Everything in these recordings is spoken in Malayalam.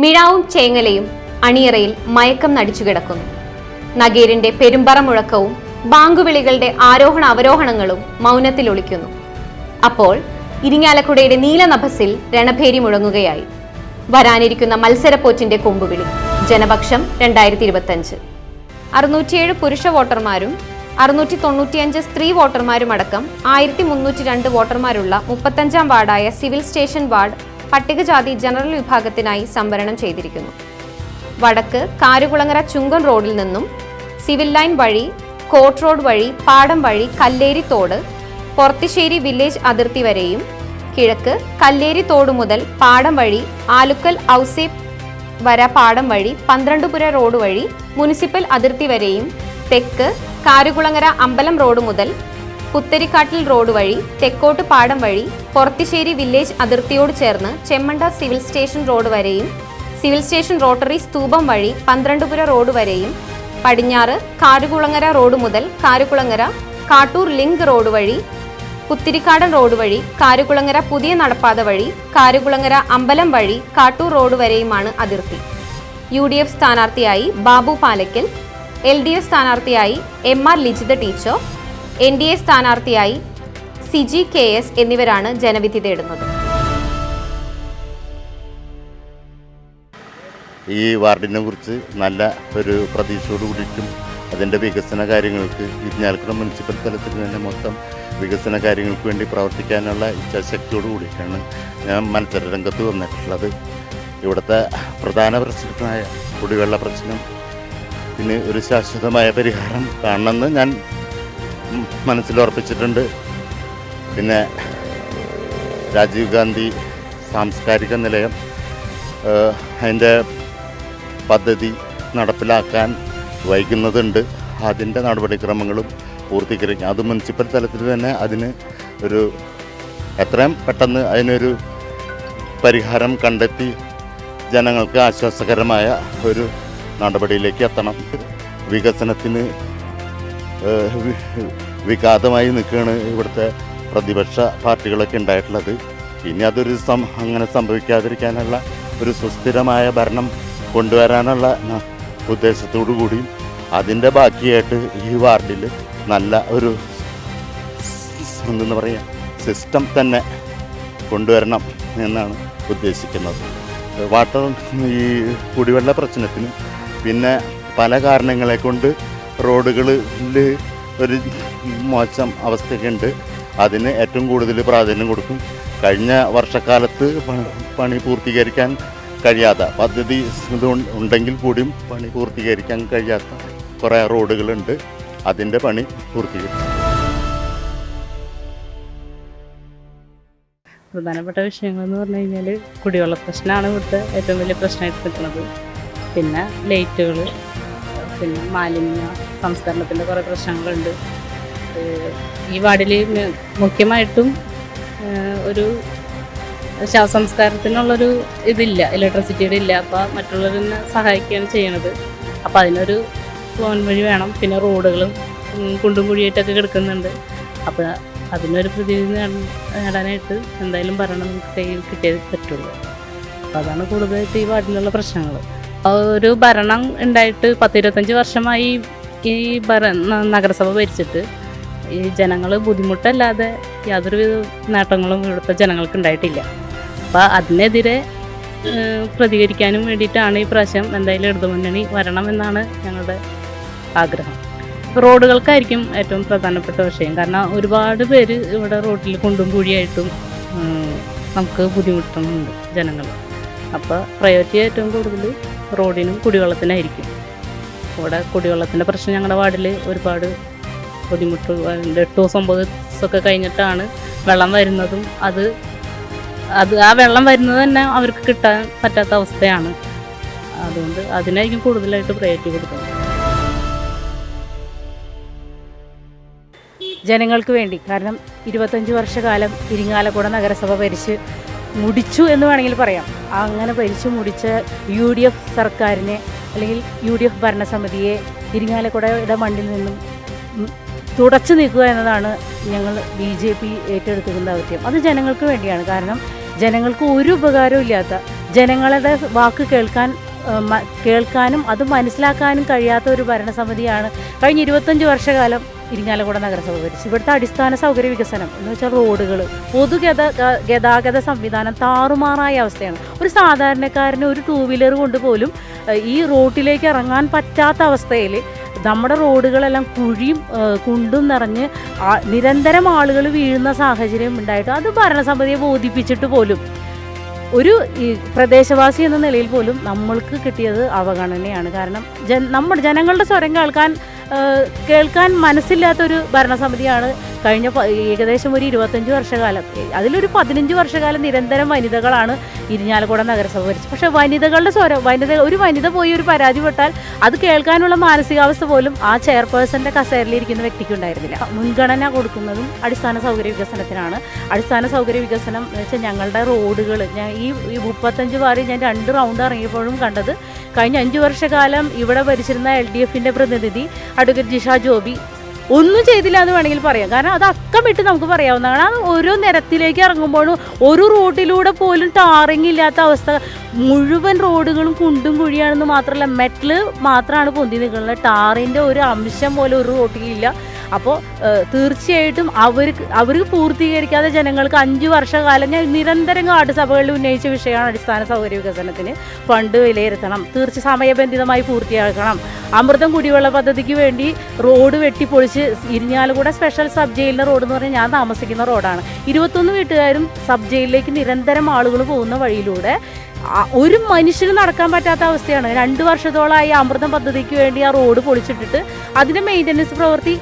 മിഴാവും ചേങ്ങലയും അണിയറയിൽ മയക്കം നടിച്ചു കിടക്കുന്നു. നഗേരിന്റെ പെരുമ്പറ മുഴക്കവും ബാങ്കുവിളികളുടെ ആരോഹണ അവരോഹണങ്ങളും മൗനത്തിൽ ഒളിക്കുന്നു. അപ്പോൾ ഇരിങ്ങാലക്കുടയുടെ നീലനഭസിൽ രണഭേരി മുഴങ്ങുകയായി. വരാനിരിക്കുന്ന മത്സരപ്പോറ്റിന്റെ കൊമ്പുവിളി. ജനപക്ഷം 2025. 607 പുരുഷ വോട്ടർമാരും 695 സ്ത്രീ വോട്ടർമാരുമടക്കം 1302 വോട്ടർമാരുള്ള 35-ാം വാർഡായ സിവിൽ സ്റ്റേഷൻ വാർഡ് പട്ടികജാതി ജനറൽ വിഭാഗത്തിനായി സംവരണം ചെയ്തിരിക്കുന്നു. വടക്ക് കാരുകുളങ്ങര ചുങ്കൻ റോഡിൽ നിന്നും സിവിൽ ലൈൻ വഴി, കോട്ട് റോഡ് വഴി, പാടം വഴി കല്ലേരി തോട്, പൊർത്തിശ്ശേരി വില്ലേജ് അതിർത്തി വരെയും, കിഴക്ക് കല്ലേരി തോട് മുതൽ പാടം വഴി ആലുക്കൽ ഔസേപ്പ് വര പാടം വഴി 12പുര റോഡ് വഴി മുനിസിപ്പൽ അതിർത്തി വരെയും, തെക്ക് കാരുകുളങ്ങര അമ്പലം റോഡ് മുതൽ പുത്തരിക്കാട്ടിൽ റോഡ് വഴി തെക്കോട്ട് പാടം വഴി പൊർത്തിശ്ശേരി വില്ലേജ് അതിർത്തിയോട് ചേർന്ന് ചെമ്മണ്ട സിവിൽ സ്റ്റേഷൻ റോഡ് വരെയും, സിവിൽ സ്റ്റേഷൻ റോട്ടറി സ്തൂപം വഴി 12പുര റോഡ് വരെയും, പടിഞ്ഞാറ് കാരുകുളങ്ങര റോഡ് മുതൽ കാരുകുളങ്ങര കാട്ടൂർ ലിങ്ക് റോഡ് വഴി പുത്തിരിക്കാടൻ റോഡ് വഴി കാരുകുളങ്ങര പുതിയ നടപ്പാത വഴി കാരുകുളങ്ങര അമ്പലം വഴി കാട്ടൂർ റോഡ് വരെയുമാണ് അതിർത്തി. UDF സ്ഥാനാർത്ഥിയായി ബാബു പാലക്കൽ, LDF സ്ഥാനാർത്ഥിയായി MR ലിജിത ടീച്ചർ, NDA സ്ഥാനാർത്ഥിയായി സിജി KS എന്നിവരാണ് ജനവിധി തേടുന്നത്. ഈ വാർഡിനെ കുറിച്ച് നല്ല ഒരു പ്രതീക്ഷയോട് കൂടിയിട്ടും അതിൻ്റെ വികസന കാര്യങ്ങൾക്ക് ഇരിങ്ങാലക്കുട മുനിസിപ്പൽ തലത്തിൽ തന്നെ മൊത്തം വികസന കാര്യങ്ങൾക്ക് വേണ്ടി പ്രവർത്തിക്കാനുള്ള ഇച്ഛാശക്തിയോട് കൂടിയിട്ടാണ് ഞാൻ മത്സര രംഗത്ത് വന്നിട്ടുള്ളത്. ഇവിടുത്തെ പ്രധാന പ്രശ്നമായ കുടിവെള്ള പ്രശ്നം ഇതിന് ഒരു ശാശ്വതമായ പരിഹാരം കാണണമെന്ന് ഞാൻ മനസ്സിലുറപ്പിച്ചിട്ടുണ്ട്. പിന്നെ രാജീവ് ഗാന്ധി സാംസ്കാരിക നിലയം അതിൻ്റെ പദ്ധതി നടപ്പിലാക്കാൻ വൈകുന്നതുണ്ട്. അതിൻ്റെ നടപടിക്രമങ്ങളും പൂർത്തീകരിക്കും. അത് മുനിസിപ്പൽ തലത്തിൽ തന്നെ അതിന് ഒരു എത്രയും പെട്ടെന്ന് അതിനൊരു പരിഹാരം കണ്ടെത്തി ജനങ്ങൾക്ക് ആശ്വാസകരമായ ഒരു നടപടിയിലേക്ക് എത്തണം. വികസനത്തിന് വിഘാതമായി നിൽക്കുകയാണ് ഇവിടുത്തെ പ്രതിപക്ഷ പാർട്ടികളൊക്കെ ഉണ്ടായിട്ടുള്ളത്. ഇനി അതൊരു അങ്ങനെ സംഭവിക്കാതിരിക്കാനുള്ള ഒരു സുസ്ഥിരമായ ഭരണം കൊണ്ടുവരാനുള്ള ഉദ്ദേശത്തോടു കൂടി അതിൻ്റെ ബാക്കിയായിട്ട് ഈ വാർഡിൽ നല്ല ഒരു എന്താ പറയുക സിസ്റ്റം തന്നെ കൊണ്ടുവരണം എന്നാണ് ഉദ്ദേശിക്കുന്നത്. വാട്ടർ ഈ കുടിവെള്ള പ്രശ്നത്തിന് പിന്നെ പല കാരണങ്ങളെ കൊണ്ട് റോഡുകളിൽ ഒരു മോശം അവസ്ഥയൊക്കെ ഉണ്ട്. അതിന് ഏറ്റവും കൂടുതൽ പ്രാധാന്യം കൊടുക്കും. കഴിഞ്ഞ വർഷക്കാലത്ത് പണി പൂർത്തീകരിക്കാൻ കഴിയാത്ത പദ്ധതി ഉണ്ടെങ്കിൽ കൂടിയും പണി പൂർത്തീകരിക്കാൻ കഴിയാത്ത കുറേ റോഡുകളുണ്ട്. അതിൻ്റെ പണി പൂർത്തീകരിക്കും. പ്രധാനപ്പെട്ട വിഷയങ്ങളെന്ന് പറഞ്ഞു കഴിഞ്ഞാൽ കുടിവെള്ള പ്രശ്നമാണ് ഇവിടുത്തെ ഏറ്റവും വലിയ പ്രശ്നമായിട്ട് നിൽക്കുന്നത്. പിന്നെ ലൈറ്റുകൾ, പിന്നെ മാലിന്യ സംസ്കരണത്തിൻ്റെ കുറേ പ്രശ്നങ്ങളുണ്ട്. ഈ വാർഡിൽ മുഖ്യമായിട്ടും ഒരു ശവസംസ്കാരത്തിനുള്ളൊരു ഇതില്ല, ഇലക്ട്രിസിറ്റിയുടെ ഇല്ല. അപ്പോൾ മറ്റുള്ളവരെ സഹായിക്കുകയാണ് ചെയ്യണത്. അപ്പോൾ അതിനൊരു പോൻ വഴി വേണം. പിന്നെ റോഡുകളും കുണ്ടും കുഴിയായിട്ടൊക്കെ കിടക്കുന്നുണ്ട്. അപ്പോൾ അതിനൊരു പ്രതിനിധി നേടാനായിട്ട് എന്തായാലും ഭരണം നമുക്ക് കയ്യിൽ കിട്ടിയേ പറ്റുള്ളൂ. അപ്പോൾ അതാണ് കൂടുതലായിട്ട് ഈ വാർഡിലുള്ള പ്രശ്നങ്ങൾ. ഒരു ഭരണം ഉണ്ടായിട്ട് 10-25 വർഷമായി ഈ നഗരസഭ ഭരിച്ചിട്ട് ഈ ജനങ്ങൾ ബുദ്ധിമുട്ടല്ലാതെ യാതൊരുവിധ നേട്ടങ്ങളും ഇവിടുത്തെ ജനങ്ങൾക്ക് ഉണ്ടായിട്ടില്ല. അപ്പോൾ അതിനെതിരെ പ്രതികരിക്കാനും വേണ്ടിയിട്ടാണ് ഈ പ്രാവശ്യം എന്തായാലും ഇടതുമുന്നണി വരണമെന്നാണ് ഞങ്ങളുടെ ആഗ്രഹം. റോഡുകൾക്കായിരിക്കും ഏറ്റവും പ്രധാനപ്പെട്ട വിഷയം. കാരണം ഒരുപാട് പേര് ഇവിടെ റോഡിൽ കുണ്ടും കുഴിയായിട്ടും നമുക്ക് ബുദ്ധിമുട്ടുന്നുണ്ട് ജനങ്ങൾ. അപ്പോൾ പ്രയോറിറ്റി ഏറ്റവും കൂടുതൽ റോഡിനും കുടിവെള്ളത്തിനായിരിക്കും. ഇവിടെ കുടിവെള്ളത്തിൻ്റെ പ്രശ്നം ഞങ്ങളുടെ വാർഡിൽ ഒരുപാട് ബുദ്ധിമുട്ട്. 8 ദിവസം 9 ദിവസമൊക്കെ കഴിഞ്ഞിട്ടാണ് വെള്ളം വരുന്നതും അത് ആ വെള്ളം വരുന്നത് തന്നെ അവർക്ക് കിട്ടാൻ പറ്റാത്ത അവസ്ഥയാണ്. അതുകൊണ്ട് അതിനായിരിക്കും കൂടുതലായിട്ട് പ്രയോറിറ്റി കൊടുക്കുന്നത്. ജനങ്ങൾക്ക് വേണ്ടി. കാരണം 25 വർഷക്കാലം ഇരിങ്ങാലക്കുട നഗരസഭ ഭരിച്ച് മുടിച്ചു എന്ന് വേണമെങ്കിൽ പറയാം. അങ്ങനെ ഭരിച്ചു മുടിച്ച UDF സർക്കാരിനെ അല്ലെങ്കിൽ UDF ഭരണസമിതിയെ ഇരിങ്ങാലക്കുടയുടെ മണ്ണിൽ നിന്നും തുടച്ചു നീക്കുക എന്നതാണ് ഞങ്ങൾ BJP ഏറ്റെടുക്കുന്ന ദൗത്യം. അത് ജനങ്ങൾക്ക് വേണ്ടിയാണ്. കാരണം ജനങ്ങൾക്ക് ഒരു ഉപകാരവും ഇല്ലാത്ത ജനങ്ങളുടെ വാക്ക് കേൾക്കാനും അത് മനസ്സിലാക്കാനും കഴിയാത്ത ഒരു ഭരണസമിതിയാണ് കഴിഞ്ഞ 25 വർഷക്കാലം ഇരിങ്ങാലക്കുട നഗരസഭ ഭരിച്ചു. ഇവിടുത്തെ അടിസ്ഥാന സൗകര്യ വികസനം എന്ന് വെച്ചാൽ റോഡുകൾ, ഗതാഗത സംവിധാനം താറുമാറായ അവസ്ഥയാണ്. ഒരു സാധാരണക്കാരന് ഒരു 2 വീലർ കൊണ്ടുപോലും ഈ റോട്ടിലേക്ക് ഇറങ്ങാൻ പറ്റാത്ത അവസ്ഥയിൽ നമ്മുടെ റോഡുകളെല്ലാം കുഴിയും കുണ്ടും നിറഞ്ഞ് നിരന്തരം ആളുകൾ വീഴുന്ന സാഹചര്യം ഉണ്ടായിട്ട് അത് ഭരണസമിതിയെ ബോധിപ്പിച്ചിട്ട് പോലും ഒരു ഈ പ്രദേശവാസി എന്ന നിലയിൽ പോലും നമ്മൾക്ക് കിട്ടിയത് അവഗണനയാണ്. കാരണം നമ്മുടെ ജനങ്ങളുടെ സ്വരം കേൾക്കാൻ മനസ്സില്ലാത്തൊരു ഭരണസമിതിയാണ് കഴിഞ്ഞ ഏകദേശം ഒരു 25 വർഷക്കാലം. അതിലൊരു 15 വർഷക്കാലം നിരന്തരം വനിതകളാണ് ഇരിങ്ങാലക്കുട നഗരസഭ ഭരിച്ചത്. പക്ഷേ വനിതകളുടെ സ്വരം, ഒരു വനിത പോയി ഒരു പരാതി പെട്ടാൽ അത് കേൾക്കാനുള്ള മാനസികാവസ്ഥ പോലും ആ ചെയർപേഴ്സൻ്റെ കസേരയിലിരിക്കുന്ന വ്യക്തിക്ക് ഉണ്ടായിരുന്നില്ല. മുൻഗണന കൊടുക്കുന്നതും അടിസ്ഥാന സൗകര്യ വികസനത്തിനാണ്. അടിസ്ഥാന സൗകര്യ വികസനം എന്ന് വെച്ചാൽ ഞങ്ങളുടെ റോഡുകൾ, ഞാൻ ഈ 35 വാറിൽ ഞാൻ 2 റൗണ്ട് ഇറങ്ങിയപ്പോഴും കണ്ടത്, കഴിഞ്ഞ 5 വർഷക്കാലം ഇവിടെ ഭരിച്ചിരുന്ന LDFൻ്റെ പ്രതിനിധി അഡ്വക്കേറ്റ് ജിഷ ജോബി ഒന്നും ചെയ്തില്ല എന്ന് വേണമെങ്കിൽ പറയാം. കാരണം അത് അക്കമിട്ട് നമുക്ക് പറയാവുന്നതാണ്. അത് ഓരോ നിരത്തിലേക്ക് ഇറങ്ങുമ്പോഴും ഒരു റോഡിലൂടെ പോലും ടാറിങ് ഇല്ലാത്ത അവസ്ഥ, മുഴുവൻ റോഡുകളും കുണ്ടും കുഴിയാണെന്ന് മാത്രമല്ല മെറ്റൽ മാത്രമാണ് പൊന്തി നിൽക്കുന്നത്. ടാറിൻ്റെ ഒരു അംശം പോലെ ഒരു റോഡിലില്ല. അപ്പോൾ തീർച്ചയായിട്ടും അവർക്ക് പൂർത്തീകരിക്കാതെ ജനങ്ങൾക്ക് 5 വർഷക്കാലം ഞാൻ നിരന്തരം വാർഡ് സഭകളിൽ ഉന്നയിച്ച വിഷയമാണ് അടിസ്ഥാന സൗകര്യ വികസനത്തിന് ഫണ്ട് വിലയിരുത്തണം, സമയബന്ധിതമായി പൂർത്തിയാക്കണം. അമൃതം കുടിവെള്ള പദ്ധതിക്ക് വേണ്ടി റോഡ് വെട്ടിപ്പൊളിച്ച് ഇരിങ്ങാലക്കുട സ്പെഷ്യൽ സബ് ജയിലിൻ്റെ റോഡ് എന്ന് പറഞ്ഞാൽ ഞാൻ താമസിക്കുന്ന റോഡാണ്. 21 വീട്ടുകാരും സബ് ജയിലിലേക്ക് നിരന്തരം ആളുകൾ പോകുന്ന വഴിയിലൂടെ ഒരു മനുഷ്യന് നടക്കാൻ പറ്റാത്ത അവസ്ഥയാണ്. 2 വർഷത്തോളമായി അമൃതം പദ്ധതിക്ക് വേണ്ടി ആ റോഡ് പൊളിച്ചിട്ടിട്ട് അതിൻ്റെ മെയിൻ്റനൻസ് പ്രവൃത്തി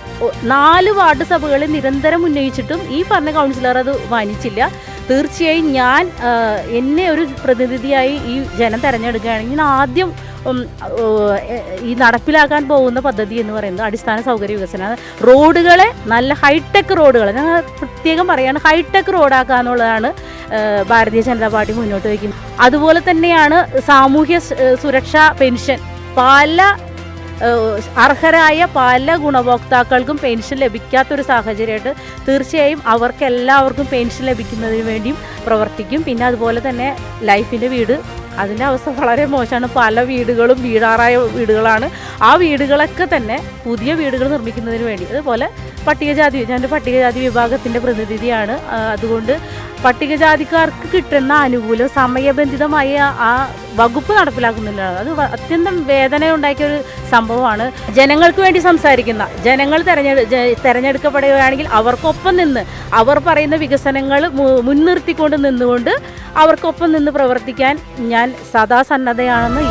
4 വാർഡ് സഭകളിൽ നിരന്തരം ഉന്നയിച്ചിട്ടും ഈ പറഞ്ഞ കൗൺസിലർ അത് മാനിച്ചില്ല. തീർച്ചയായും എന്നെ ഒരു പ്രതിനിധിയായി ഈ ജനം തിരഞ്ഞെടുക്കുകയാണെങ്കിൽ ആദ്യം ഈ നടപ്പിലാക്കാൻ പോകുന്ന പദ്ധതി എന്ന് പറയുന്നത് അടിസ്ഥാന സൗകര്യ വികസനമാണ്. റോഡുകളെ നല്ല ഹൈടെക് റോഡുകൾ, ഞങ്ങൾ പ്രത്യേകം പറയുകയാണ്, ഹൈടെക് റോഡാക്കുക എന്നുള്ളതാണ് ഭാരതീയ ജനതാ പാർട്ടി മുന്നോട്ട് വയ്ക്കുന്നത്. അതുപോലെ തന്നെയാണ് സാമൂഹ്യ സുരക്ഷാ പെൻഷൻ. അർഹരായ പല ഗുണഭോക്താക്കൾക്കും പെൻഷൻ ലഭിക്കാത്തൊരു സാഹചര്യമായിട്ട് തീർച്ചയായും എല്ലാവർക്കും പെൻഷൻ ലഭിക്കുന്നതിന് വേണ്ടിയും പ്രവർത്തിക്കും. പിന്നെ അതുപോലെ തന്നെ ലൈഫിൻ്റെ വീട്, അതിൻ്റെ അവസ്ഥ വളരെ മോശമാണ്. പല വീടുകളും വീടാറായ വീടുകളാണ്. ആ വീടുകളൊക്കെ തന്നെ പുതിയ വീടുകൾ നിർമ്മിക്കുന്നതിന് വേണ്ടി, അതുപോലെ ഞാൻ പട്ടികജാതി വിഭാഗത്തിൻ്റെ പ്രതിനിധിയാണ്. അതുകൊണ്ട് പട്ടികജാതിക്കാർക്ക് കിട്ടുന്ന ആനുകൂല്യം സമയബന്ധിതമായി ആ വകുപ്പ് നടപ്പിലാക്കുന്നില്ല. അത് അത്യന്തം വേദന ഉണ്ടാക്കിയ ഒരു സംഭവമാണ്. ജനങ്ങൾക്ക് വേണ്ടി സംസാരിക്കുന്ന ജനങ്ങൾ തിരഞ്ഞെടുക്കപ്പെടുകയാണെങ്കിൽ അവർക്കൊപ്പം നിന്ന് അവർ പറയുന്ന വികസനങ്ങൾ മുൻനിർത്തിക്കൊണ്ട് നിന്നുകൊണ്ട് അവർക്കൊപ്പം നിന്ന് പ്രവർത്തിക്കാൻ ഞാൻ സദാ സന്നദ്ധയാണെന്ന്